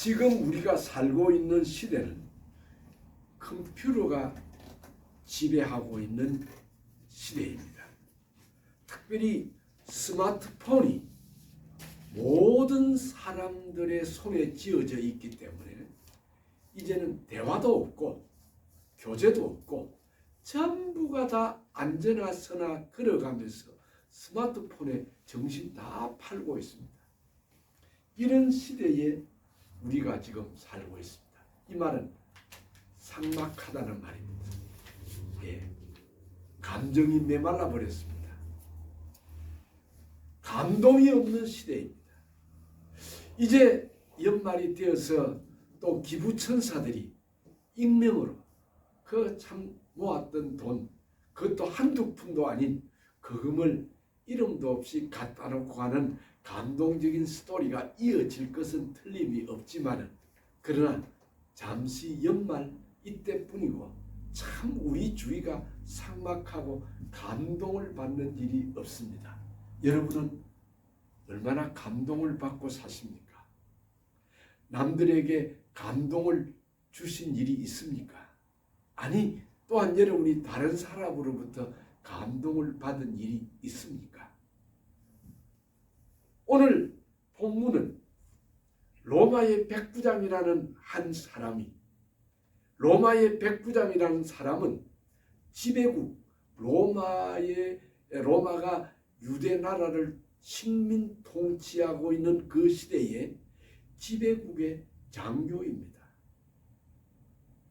지금 우리가 살고 있는 시대는 컴퓨터가 지배하고 있는 시대입니다. 특별히 스마트폰이 모든 사람들의 손에 쥐어져 있기 때문에 이제는 대화도 없고 교제도 없고 전부가 다 앉으나 서나 걸어가면서 스마트폰에 정신 다 팔고 있습니다. 이런 시대에 우리가 지금 살고 있습니다. 이 말은 삭막하다는 말입니다. 예, 감정이 메말라 버렸습니다. 감동이 없는 시대입니다. 이제 연말이 되어서 또 기부천사들이 익명으로 그 참 모았던 돈, 그것도 한두 푼도 아닌 거금을 이름도 없이 갖다 놓고 가는 감동적인 스토리가 이어질 것은 틀림이 없지만은, 그러나 잠시 연말 이때뿐이고 참 우리 주위가 삭막하고 감동을 받는 일이 없습니다. 여러분은 얼마나 감동을 받고 사십니까? 남들에게 감동을 주신 일이 있습니까? 아니, 또한 여러분이 다른 사람으로부터 감동을 받은 일이 있습니까? 오늘 본문은 로마의 백부장이라는 한 사람이, 로마의 백부장이라는 사람은 지배국 로마가 유대 나라를 식민 통치하고 있는 그 시대에 지배국의 장교입니다.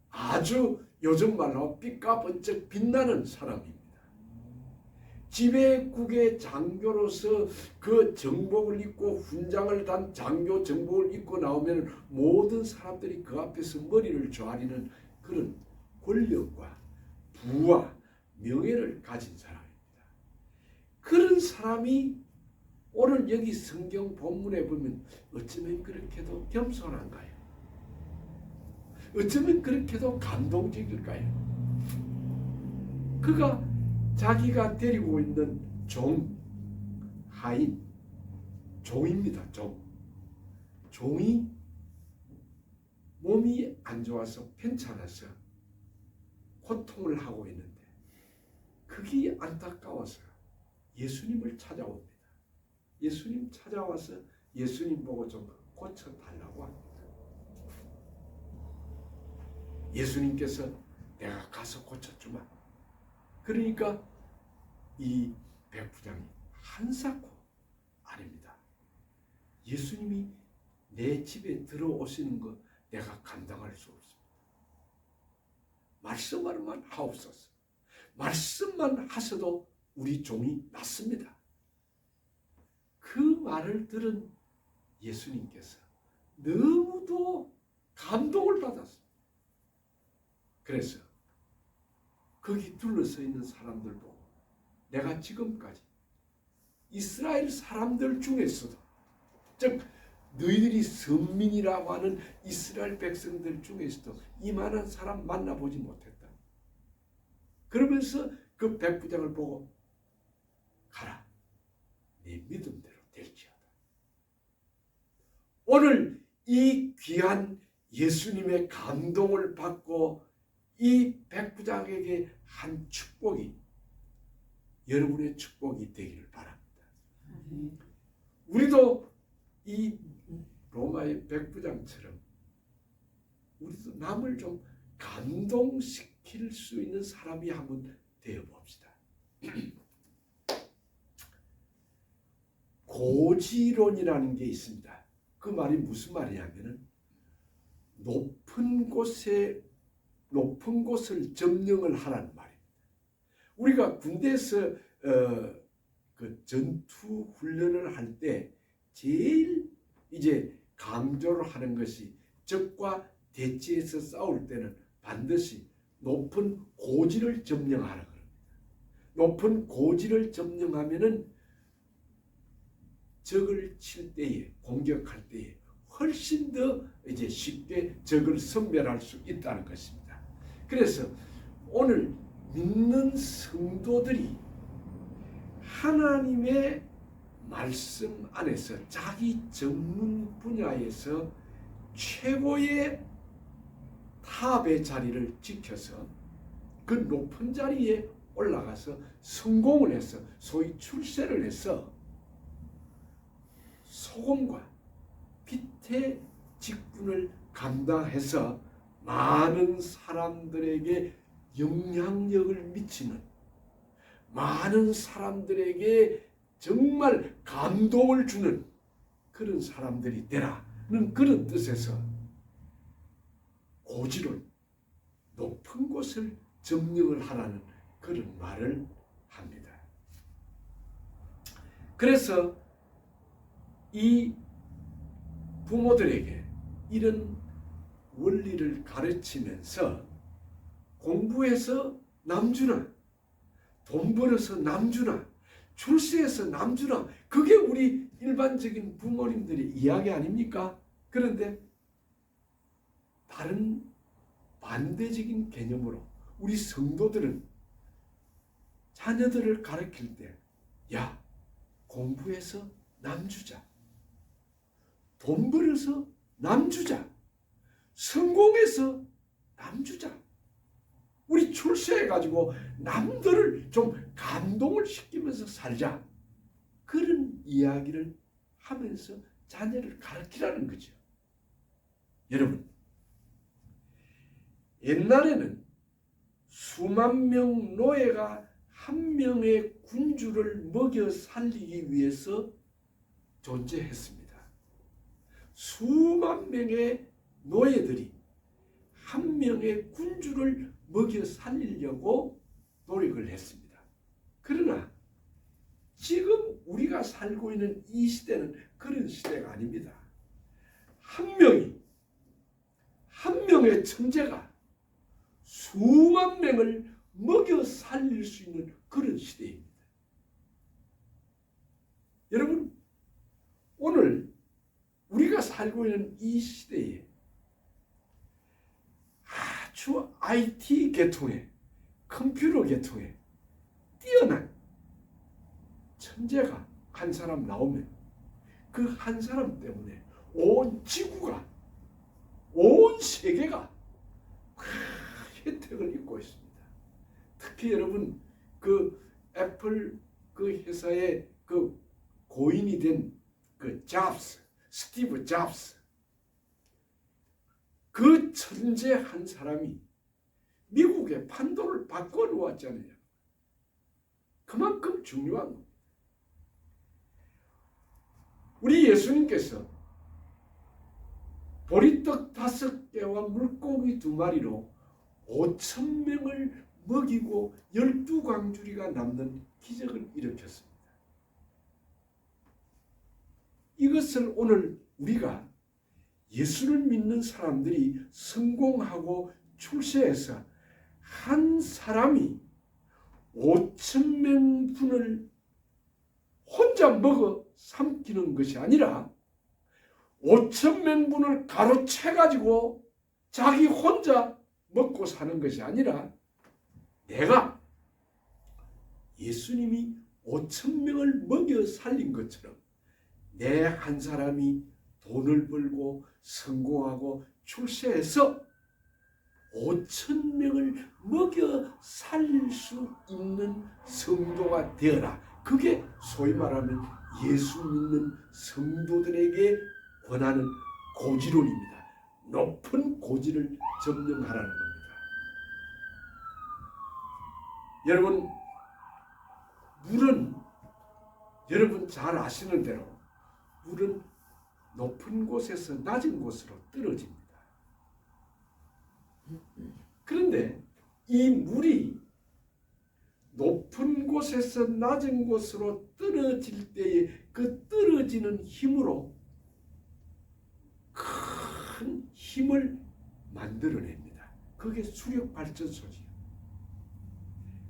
아주 요즘 말로 삐까번쩍 빛나는 사람입니다. 지배국의 장교로서 그 정복을 입고 훈장을 단 장교 정복을 입고 나오면 모든 사람들이 그 앞에서 머리를 조아리는 그런 권력과 부와 명예를 가진 사람입니다. 그런 사람이 오늘 여기 성경 본문에 보면 어쩌면 그렇게도 겸손한가요? 어쩌면 그렇게도 감동적일까요? 그가 자기가 데리고 있는 하인, 종입니다. 종이 몸이 안 좋아서 편찮아서 고통을 하고 있는데 그게 안타까워서 예수님을 찾아옵니다. 예수님 찾아와서 예수님 보고 좀 고쳐달라고 합니다. 예수님께서 내가 가서 고쳐주마. 그러니까 이 백부장이 한사코 아닙니다. 예수님이 내 집에 들어오시는 거 내가 감당할 수 없습니다. 말씀만 하옵소서. 말씀만 하셔도 우리 종이 낫습니다. 그 말을 들은 예수님께서 너무도 감동을 받았습니다. 그래서 거기 둘러서 있는 사람들 보고 내가 지금까지 이스라엘 사람들 중에서도, 즉 너희들이 선민이라고 하는 이스라엘 백성들 중에서도 이만한 사람 만나보지 못했다. 그러면서 그 백부장을 보고 가라, 네 믿음대로 될지어다. 오늘 이 귀한 예수님의 감동을 받고 이 백부장에게 한 축복이 여러분의 축복이 되기를 바랍니다. 우리도 이 로마의 백부장처럼 우리도 남을 좀 감동시킬 수 있는 사람이 한번 되어봅시다. 고지론이라는 게 있습니다. 그 말이 무슨 말이냐면은 높은 곳을 점령을 하라는 말입니다. 우리가 군대에서 그 전투 훈련을 할 때 제일 이제 강조를 하는 것이 적과 대치해서 싸울 때는 반드시 높은 고지를 점령하라 그럽니다. 높은 고지를 점령하면은 적을 칠 때에, 공격할 때에 훨씬 더 이제 쉽게 적을 섬멸할 수 있다는 것입니다. 그래서 오늘 믿는 성도들이 하나님의 말씀 안에서 자기 전문 분야에서 최고의 탑의 자리를 지켜서 그 높은 자리에 올라가서 성공을 해서 소위 출세를 해서 소금과 빛의 직분을 감당해서 많은 사람들에게 영향력을 미치는, 많은 사람들에게 정말 감동을 주는 그런 사람들이 되라는 그런 뜻에서 고지론, 높은 곳을 점령을 하라는 그런 말을 합니다. 그래서 이 부모들에게 이런 원리를 가르치면서 공부해서 남주나, 돈 벌어서 남주나, 출세해서 남주나, 그게 우리 일반적인 부모님들의 이야기 아닙니까? 그런데 다른 반대적인 개념으로 우리 성도들은 자녀들을 가르칠 때, 야, 공부해서 남주자, 돈 벌어서 남주자, 성공해서 남주자, 우리 출세해가지고 남들을 좀 감동을 시키면서 살자, 그런 이야기를 하면서 자녀를 가르치라는 거죠. 여러분, 옛날에는 수만 명 노예가 한 명의 군주를 먹여 살리기 위해서 존재했습니다. 수만 명의 노예들이 한 명의 군주를 먹여 살리려고 노력을 했습니다. 그러나 지금 우리가 살고 있는 이 시대는 그런 시대가 아닙니다. 한 명의 천재가 수만 명을 먹여 살릴 수 있는 그런 시대입니다. 여러분, 오늘 우리가 살고 있는 이 시대에 아주 IT 계통에, 컴퓨터 계통에 뛰어난 천재가 한 사람 나오면 그 한 사람 때문에 온 지구가, 온 세계가 혜택을 입고 있습니다. 특히 여러분, 그 애플 그 회사의 그 고인이 된 그 잡스, 스티브 잡스, 그 천재 한 사람이 미국의 판도를 바꿔 놓았잖아요. 그만큼 중요한 겁니다. 우리 예수님께서 보리떡 5개와 물고기 2마리로 5,000명을 먹이고 12광주리가 남는 기적을 일으켰습니다. 이것을 오늘 우리가 예수를 믿는 사람들이 성공하고 출세해서 한 사람이 5,000명분을 혼자 먹어 삼키는 것이 아니라 5,000명분을 가로채가지고 자기 혼자 먹고 사는 것이 아니라 내가 예수님이 5,000명을 먹여 살린 것처럼 내 한 사람이 돈을 벌고 성공하고 출세해서 5,000명을 먹여 살릴 수 있는 성도가 되어라. 그게 소위 말하면 예수 믿는 성도들에게 권하는 고지론입니다. 높은 고지를 점령하라는 겁니다. 여러분, 물은 여러분 잘 아시는 대로 물은 높은 곳에서 낮은 곳으로 떨어집니다. 그런데 이 물이 높은 곳에서 낮은 곳으로 떨어질 때에 그 떨어지는 힘으로 큰 힘을 만들어냅니다. 그게 수력발전소지요.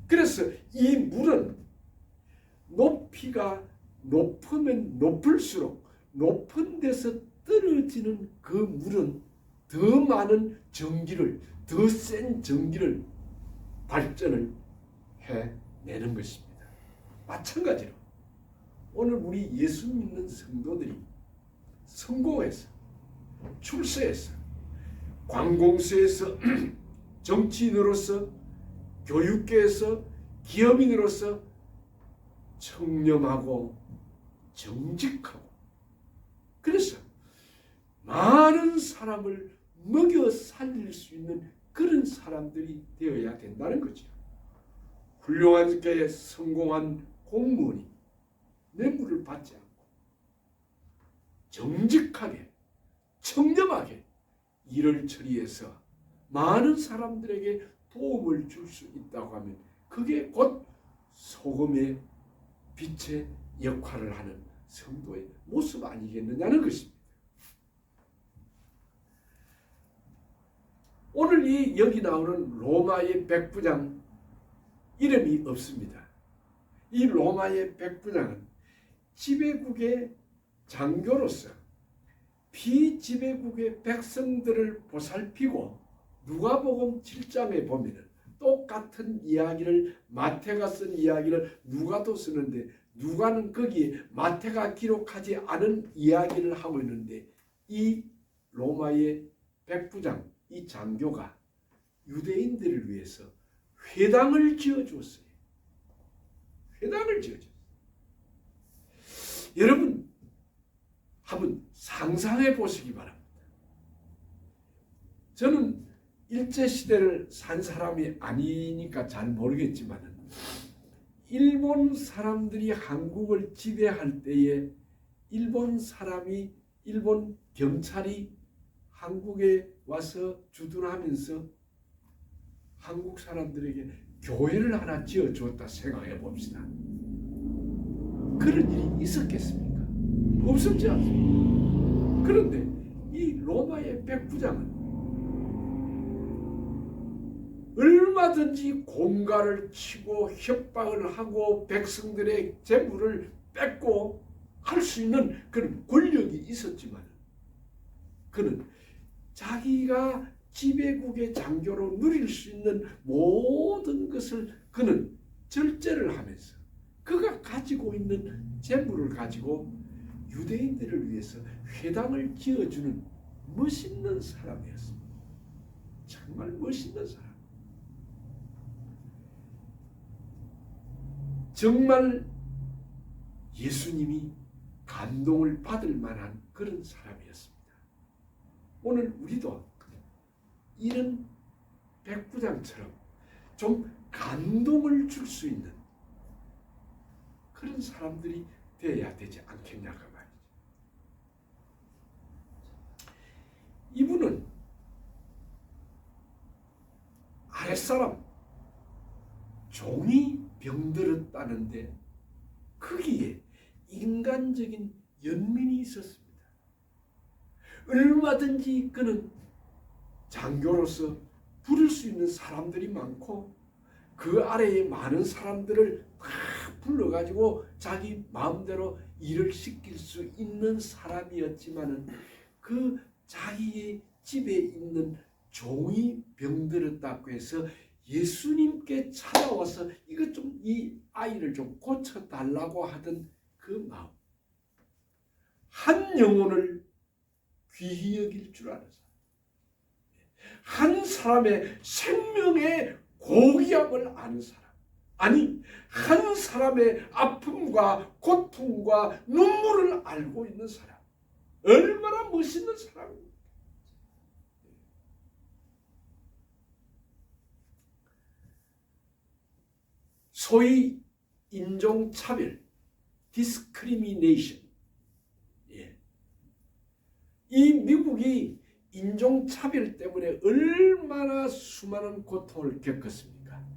그래서 이 물은 높이가 높으면 높을수록 높은 데서 떨어지는 그 물은 더 많은 전기를, 더 센 전기를 발전을 해내는 것입니다. 마찬가지로 오늘 우리 예수 믿는 성도들이 성공해서 출세해서 관공서에서 정치인으로서 교육계에서 기업인으로서 청렴하고 정직하고 그래서 많은 사람을 먹여 살릴 수 있는 그런 사람들이 되어야 된다는 거죠. 훌륭하게 성공한 공무원이 뇌물을 받지 않고 정직하게 청렴하게 일을 처리해서 많은 사람들에게 도움을 줄 수 있다고 하면 그게 곧 소금의 빛의 역할을 하는 성도의 모습 아니겠느냐는 것입니다. 오늘 이 여기 나오는 로마의 백부장 이름이 없습니다. 이 로마의 백부장은 지배국의 장교로서 비지배국의 백성들을 보살피고 누가복음 7장에 보면은 똑같은 이야기를 마태가 쓴 이야기를 누가도 쓰는데 누가는 거기에 마태가 기록하지 않은 이야기를 하고 있는데 이 로마의 백부장 이 장교가 유대인들을 위해서 회당을 지어주었어요. 회당을 지어줬어요. 여러분 한번 상상해 보시기 바랍니다. 저는 일제시대를 산 사람이 아니니까 잘 모르겠지만 일본 사람들이 한국을 지배할 때에 일본 경찰이 한국에 와서 주둔하면서 한국 사람들에게 교회를 하나 지어주었다 생각해 봅시다. 그런 일이 있었겠습니까? 없었지 않습니까? 그런데 이 로마의 백부장은 얼마든지 공갈을 치고 협박을 하고 백성들의 재물을 뺏고 할 수 있는 그런 권력이 있었지만 그는 자기가 지배국의 장교로 누릴 수 있는 모든 것을 그는 절제를 하면서 그가 가지고 있는 재물을 가지고 유대인들을 위해서 회당을 지어주는 멋있는 사람이었습니다. 정말 멋있는 사람. 정말 예수님이 감동을 받을 만한 그런 사람이었습니다. 오늘 우리도 이런 백부장처럼 좀 감동을 줄 수 있는 그런 사람들이 되어야 되지 않겠냐가 말이죠. 이분은 아랫사람 종이 병들었다는데 거기에 인간적인 연민이 있었습니다. 얼마든지 그는 장교로서 부를 수 있는 사람들이 많고 그 아래에 많은 사람들을 다 불러가지고 자기 마음대로 일을 시킬 수 있는 사람이었지만은 그 자기의 집에 있는 종이 병들었다고 해서 예수님께 찾아와서 이것 좀 이 아이를 좀 고쳐달라고 하던 그 마음, 한 영혼을 귀히 여길 줄 아는 사람, 한 사람의 생명의 고귀함을 아는 사람, 아니 한 사람의 아픔과 고통과 눈물을 알고 있는 사람, 얼마나 멋있는 사람입니까? 소위 인종차별, discrimination. 이 미국이 인종차별 때문에 얼마나 수많은 고통을 겪었습니까?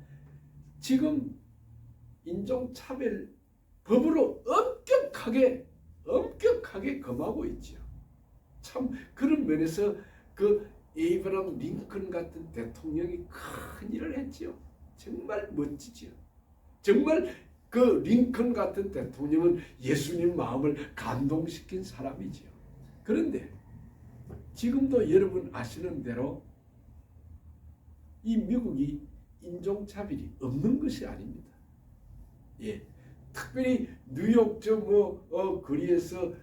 지금 인종차별 법으로 엄격하게 금하고 있죠. 참 그런 면에서 그 에이브라함 링컨 같은 대통령이 큰 일을 했지요. 정말 멋지지요. 정말 그 링컨 같은 대통령은 예수님 마음을 감동시킨 사람이지요. 그런데 지금도 여러분 아시는 대로 이 미국이 인종차별이 없는 것이 아닙니다. 특별히 뉴욕 거리에서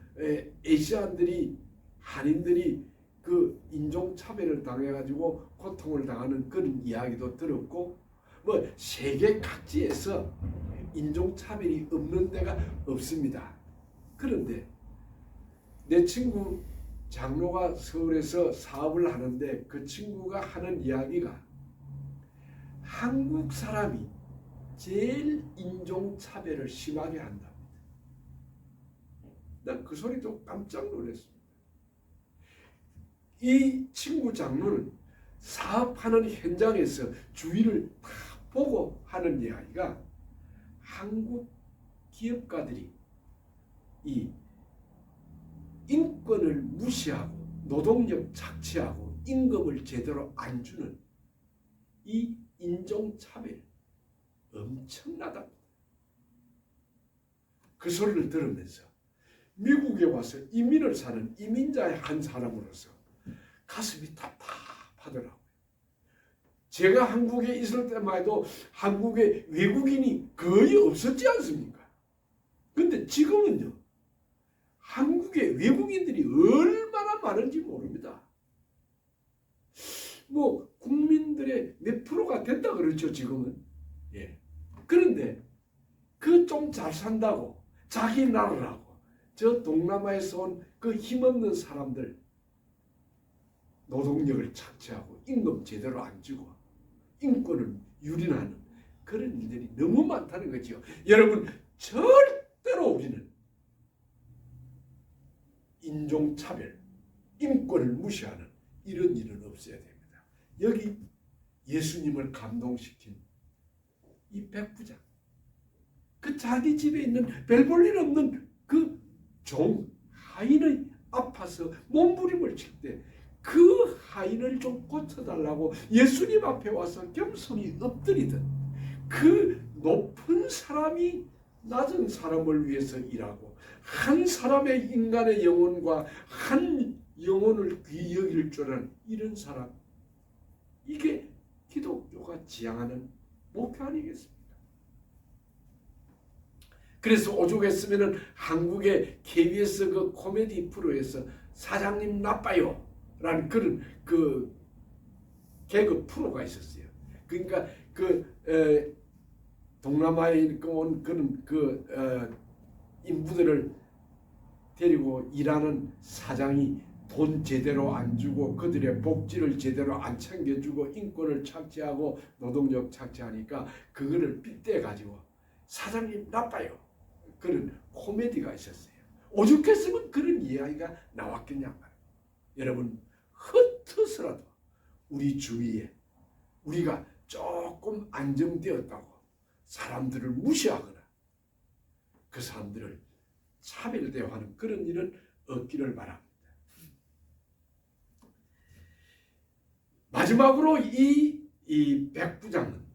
아시안들이 한인들이 그 인종차별을 당해가지고 고통을 당하는 그런 이야기도 들었고, 뭐 세계 각지에서 인종차별이 없는 데가 없습니다. 그런데 내 친구 장로가 서울에서 사업을 하는데 그 친구가 하는 이야기가 한국 사람이 제일 인종차별을 심하게 한답니다. 난 그 소리도 깜짝 놀랐습니다. 이 친구 장로는 사업하는 현장에서 주위를 다 보고 하는 이야기가 한국 기업가들이 이 인권을 무시하고 노동력 착취하고 임금을 제대로 안 주는 이 인종차별 엄청나답니다. 그 소리를 들으면서 미국에 와서 이민을 사는 이민자의 한 사람으로서 가슴이 답답하더라고요. 제가 한국에 있을 때만 해도 한국에 외국인이 거의 없었지 않습니까? 근데 지금은요, 한국에 외국인들이 얼마나 많은지 모릅니다. 뭐 국민들의 몇 프로가 됐다 그렇죠, 지금은. 예. 그런데 그 좀 잘 산다고 자기 나라라고 저 동남아에서 온 그 힘없는 사람들 노동력을 착취하고 임금 제대로 안 주고 인권을 유린하는 그런 일들이 너무 많다는 거죠. 여러분, 절대로 우리는 인종차별, 인권을 무시하는 이런 일은 없어야 됩니다. 여기 예수님을 감동시킨 이 백부장, 그 자기 집에 있는 별 볼 일 없는 그 종 하인의 아파서 몸부림을 칠 때 그 하인을 좀 고쳐달라고 예수님 앞에 와서 겸손히 엎드리던 그 높은 사람이 낮은 사람을 위해서 일하고 한 사람의 인간의 영혼과 한 영혼을 귀히 여길 줄 아는 이런 사람, 이게 기독교가 지향하는 목표 아니겠습니까? 그래서 오죽했으면 한국의 KBS 그 코미디 프로에서 사장님 나빠요 라는 그런 그 개그 프로가 있었어요. 그러니까 동남아에 온 그런 인부들을 데리고 일하는 사장이 돈 제대로 안 주고 그들의 복지를 제대로 안 챙겨주고 인권을 착취하고 노동력 착취하니까 그거를 빗대가지고 사장님 나빠요. 그런 코미디가 있었어요. 오죽했으면 그런 이야기가 나왔겠냐 말이에요. 여러분, 흩어서라도 우리 주위에 우리가 조금 안정되었다고 사람들을 무시하거나 그 사람들을 차별대하는 그런 일은 없기를 바랍니다. 마지막으로 이 백부장은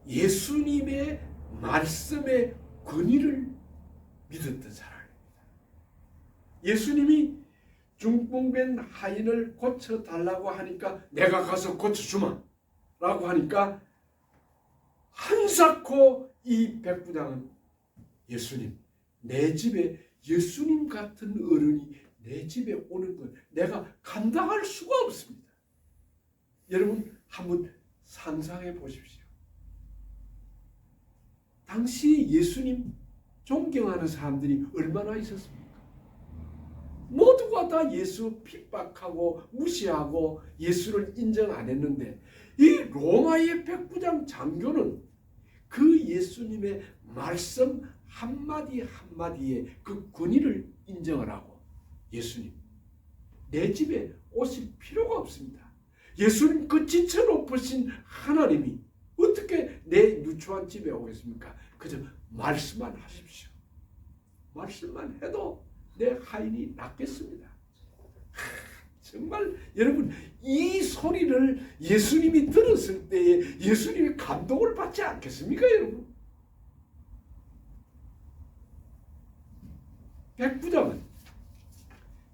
예수님의 말씀의 권위를 믿었던 사람입니다. 예수님이 중풍된 하인을 고쳐달라고 하니까 내가 가서 고쳐주마 라고 하니까 한사코 이 백부장은 예수님, 내 집에 예수님 같은 어른이 내 집에 오는 건 내가 감당할 수가 없습니다. 여러분 한번 상상해 보십시오. 당시 예수님 존경하는 사람들이 얼마나 있었습니까? 모두가 다 예수 핍박하고 무시하고 예수를 인정 안 했는데 이 로마의 백부장 장교는 그 예수님의 말씀 한마디 한마디에 그 권위를 인정을 하고 예수님, 내 집에 오실 필요가 없습니다. 예수님 그 지체 높으신 하나님이 어떻게 내 누추한 집에 오겠습니까? 그저 말씀만 하십시오. 말씀만 해도 내 하인이 낫겠습니다. 정말 여러분, 이 소리를 예수님이 들었을 때에 예수님이 감동을 받지 않겠습니까, 여러분? 백부장은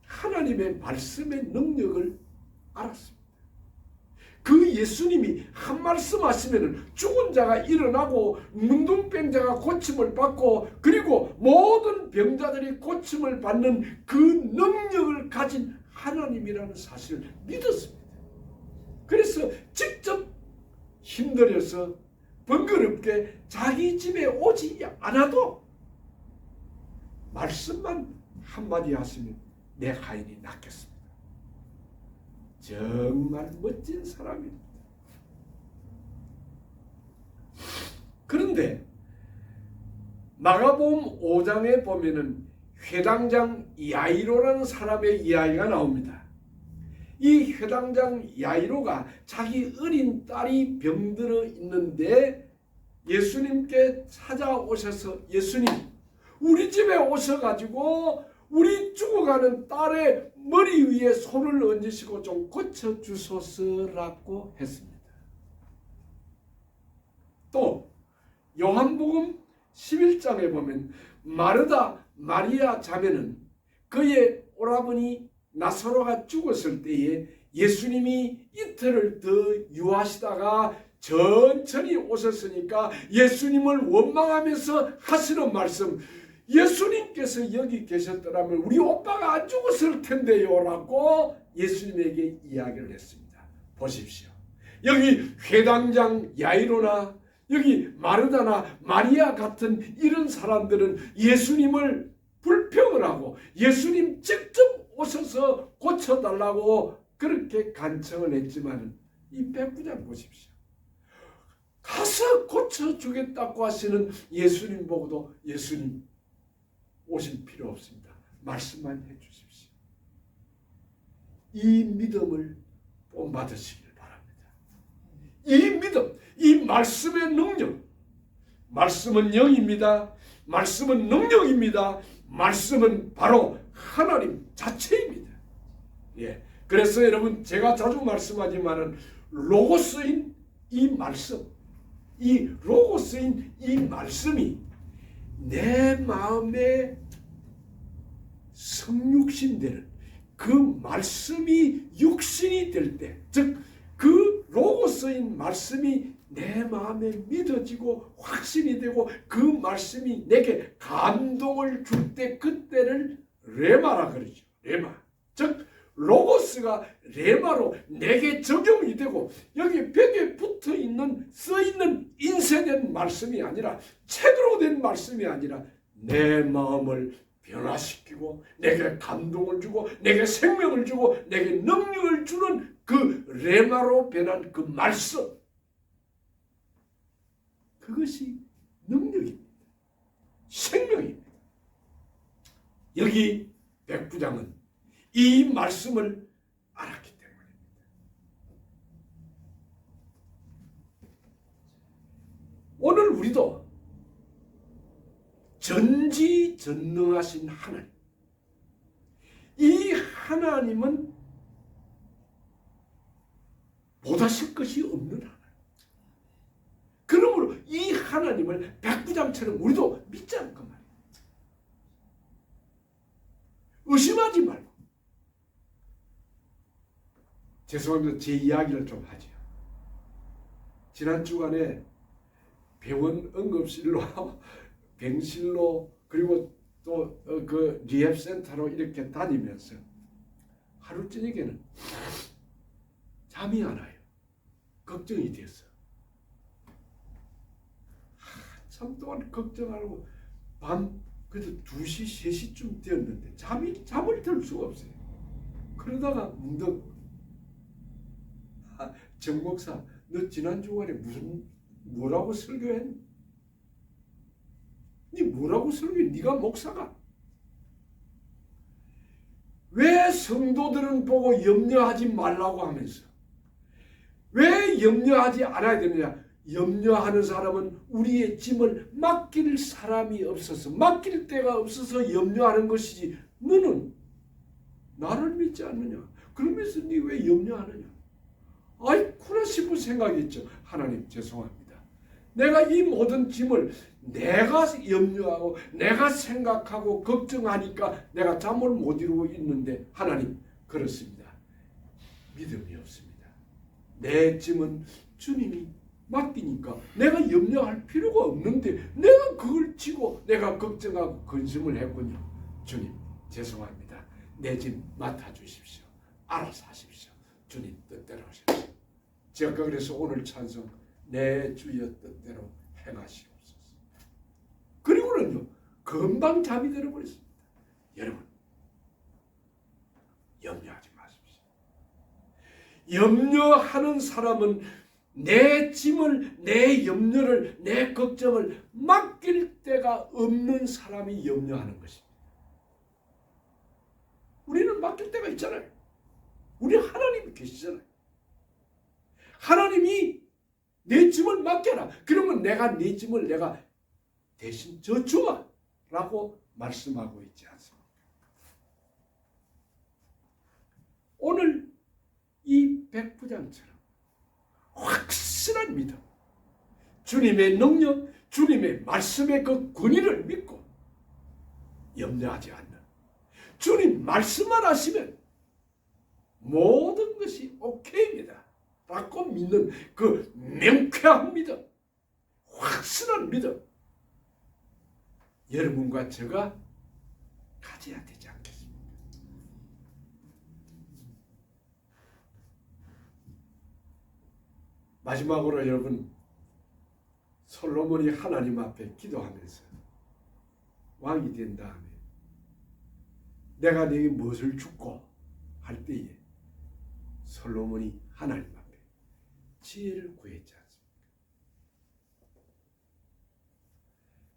하나님의 말씀의 능력을 알았습니다. 그 예수님이 한 말씀 하시면 죽은 자가 일어나고 문둥병자가 고침을 받고 그리고 모든 병자들이 고침을 받는 그 능력을 가진 하나님이라는 사실을 믿었습니다. 그래서 직접 힘들어서 번거롭게 자기 집에 오지 않아도 말씀만 한마디 하시면 내 하인이 낫겠습니다. 정말 멋진 사람입니다. 그런데 마가복음 5장에 보면은 회당장 야이로라는 사람의 이야기가 나옵니다. 이 회당장 야이로가 자기 어린 딸이 병들어 있는데 예수님께 찾아오셔서 예수님, 우리 집에 오셔가지고 우리 죽어가는 딸의 머리 위에 손을 얹으시고 좀 고쳐주소서라고 했습니다. 또 요한복음 11장에 보면 마르다 마리아 자매는 그의 오라버니 나사로가 죽었을 때에 예수님이 이틀을 더 유하시다가 천천히 오셨으니까 예수님을 원망하면서 하시는 말씀, 예수님께서 여기 계셨더라면 우리 오빠가 안 죽었을 텐데요 라고 예수님에게 이야기를 했습니다. 보십시오. 여기 회당장 야이로나 여기 마르다나 마리아 같은 이런 사람들은 예수님을 불평을 하고 예수님 직접 오셔서 고쳐달라고 그렇게 간청을 했지만 이 백부장 보십시오. 가서 고쳐주겠다고 하시는 예수님 보고도 예수님 오실 필요 없습니다. 말씀만 해주십시오. 이 믿음을 본받으시길 바랍니다. 이 믿음, 이 말씀의 능력, 말씀은 영입니다. 말씀은 능력입니다. 말씀은 바로 하나님 자체입니다. 예. 그래서 여러분 제가 자주 말씀하지만은 로고스인 이 말씀, 이 로고스인 이 말씀이 내 마음에 성육신되는 그 말씀이 육신이 될 때, 즉 그 로고스인 말씀이 내 마음에 믿어지고 확신이 되고 그 말씀이 내게 감동을 줄 때 그때를 레마라 그러죠. 레마. 즉 로고스가 레마로 내게 적용이 되고 여기 벽에 붙어있는 써있는 인쇄된 말씀이 아니라 책으로 된 말씀이 아니라 내 마음을 변화시키고 내게 감동을 주고 내게 생명을 주고 내게 능력을 주는 그 레마로 변한 그 말씀, 그것이 능력입니다. 생명입니다. 여기 백부장은 이 말씀을 알았기 때문입니다. 오늘 우리도 전지전능하신 하나님, 이 하나님은 못하실 것이 없는 하나님. 그러므로 이 하나님을 백부장처럼 우리도 믿자는 것 말이에요. 의심하지 말고. 죄송합니다. 제 이야기를 좀 하죠. 지난 주간에 병원 응급실로, 병실로, 그리고 또 그 리헵센터로 이렇게 다니면서 하루 저녁에는 잠이 안 와요. 걱정이 됐어. 참 동안 걱정하고 밤 그래도 2시, 3시쯤 되었는데 잠을 들 수가 없어요. 그러다가 문득 정 목사, 너 지난 주간에 뭐라고 설교했니? 네 뭐라고 설교해? 네가 목사가? 왜 성도들은 보고 염려하지 말라고 하면서 왜 염려하지 않아야 되느냐? 염려하는 사람은 우리의 짐을 맡길 사람이 없어서, 맡길 데가 없어서 염려하는 것이지, 너는 나를 믿지 않느냐? 그러면서 네 왜 염려하느냐? 아이쿠나 싶은 생각이 있죠. 하나님 죄송합니다. 내가 이 모든 짐을 내가 염려하고 내가 생각하고 걱정하니까 내가 잠을 못 이루고 있는데 하나님 그렇습니다. 믿음이 없습니다. 내 짐은 주님이 맡기니까 내가 염려할 필요가 없는데 내가 그걸 지고 내가 걱정하고 근심을 했군요. 주님 죄송합니다. 내 짐 맡아주십시오. 알아서 하십시오. 주님 뜻대로 하십시오. 제가 그래서 오늘 찬송 내 주여 뜻대로 행하시옵소서. 그리고는요 금방 잠이 들어버렸습니다. 여러분 염려하지 마십시오. 염려하는 사람은 내 짐을, 내 염려를, 내 걱정을 맡길 데가 없는 사람이 염려하는 것입니다. 우리는 맡길 데가 있잖아요. 우리 하나님이 계시잖아요. 하나님이 내 짐을 맡겨라. 그러면 내가 내 짐을 내가 대신 져주마 라고 말씀하고 있지 않습니까? 오늘 이 백부장처럼 확실한 믿음, 주님의 능력, 주님의 말씀의 그 권위를 믿고 염려하지 않는, 주님 말씀만 하시면 모든 것이 오케이입니다 라고 믿는 그 명쾌한 믿음, 확실한 믿음, 여러분과 제가 가져야 되지 않겠습니까? 마지막으로 여러분, 솔로몬이 하나님 앞에 기도하면서 왕이 된 다음에 내가 네게 무엇을 주고 할 때에 솔로몬이 하나님 앞에 지혜를 구했지 않습니까?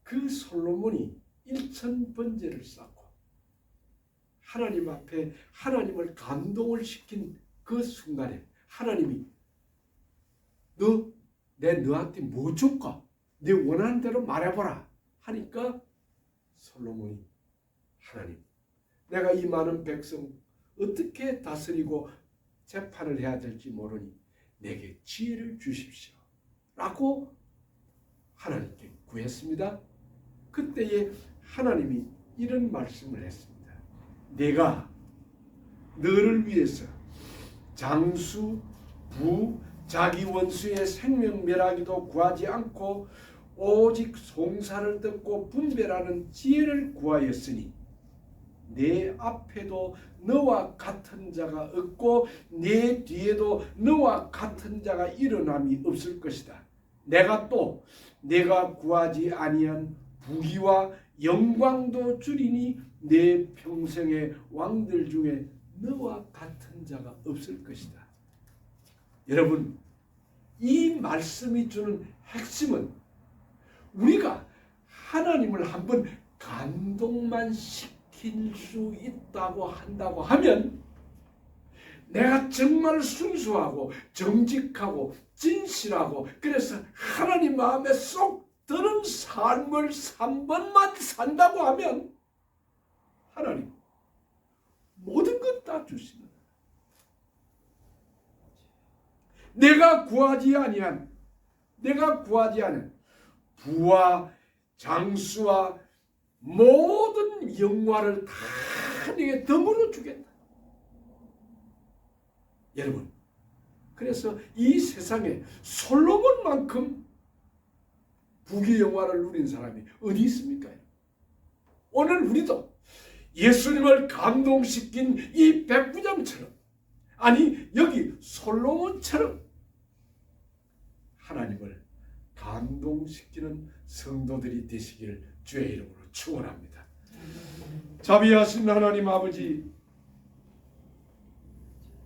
그 솔로몬이 일천번제를 쌓고 하나님 앞에 하나님을 감동을 시킨 그 순간에 하나님이 너한테 뭐 줄까? 네 원하는 대로 말해보라 하니까 솔로몬이 하나님, 내가 이 많은 백성 어떻게 다스리고 재판을 해야 될지 모르니 내게 지혜를 주십시오 라고 하나님께 구했습니다. 그때에 하나님이 이런 말씀을 했습니다. 내가 너를 위해서 장수, 부, 자기 원수의 생명 멸하기도 구하지 않고 오직 송사를 듣고 분별하는 지혜를 구하였으니 내 앞에도 너와 같은 자가 없고 내 뒤에도 너와 같은 자가 일어남이 없을 것이다. 내가 또 내가 구하지 아니한 부귀와 영광도 주리니 내 평생의 왕들 중에 너와 같은 자가 없을 것이다. 여러분, 이 말씀이 주는 핵심은 우리가 하나님을 한번 감동만 시킬 수 있다고 한다고 하면 내가 정말 순수하고 정직하고 진실하고 그래서 하나님 마음에 쏙 드는 삶을 3번만 산다고 하면 하나님 모든 것 다 주시는, 내가 구하지 아니한 부와 장수와 모든 영화를 다 네게 덤으로 주겠다. 여러분, 그래서 이 세상에 솔로몬만큼 부귀 영화를 누린 사람이 어디 있습니까? 오늘 우리도 예수님을 감동시킨 이 백부장처럼, 아니 여기 솔로몬처럼 하나님을 감동시키는 성도들이 되시기를 주의 이름으로 축원합니다. 자비하신 하나님 아버지,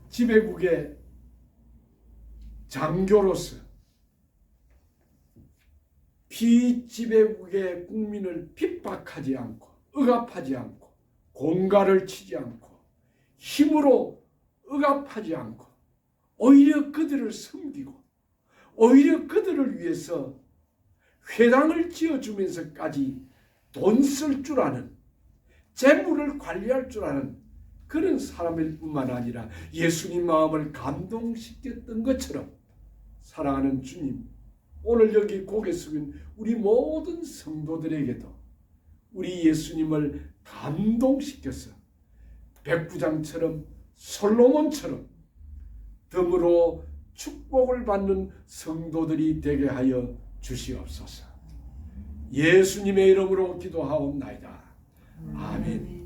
지배국의 장교로서 비지배국의 국민을 핍박하지 않고 억압하지 않고 공갈을 치지 않고 힘으로 억압하지 않고 오히려 그들을 섬기고 오히려 그들을 위해서 회당을 지어주면서까지 돈 쓸 줄 아는, 재물을 관리할 줄 아는 그런 사람일 뿐만 아니라 예수님 마음을 감동시켰던 것처럼 사랑하는 주님, 오늘 여기 고개 숙인 우리 모든 성도들에게도 우리 예수님을 감동시켜서 백부장처럼 솔로몬처럼 덤으로 축복을 받는 성도들이 되게 하여 주시옵소서. 예수님의 이름으로 기도하옵나이다. 아멘.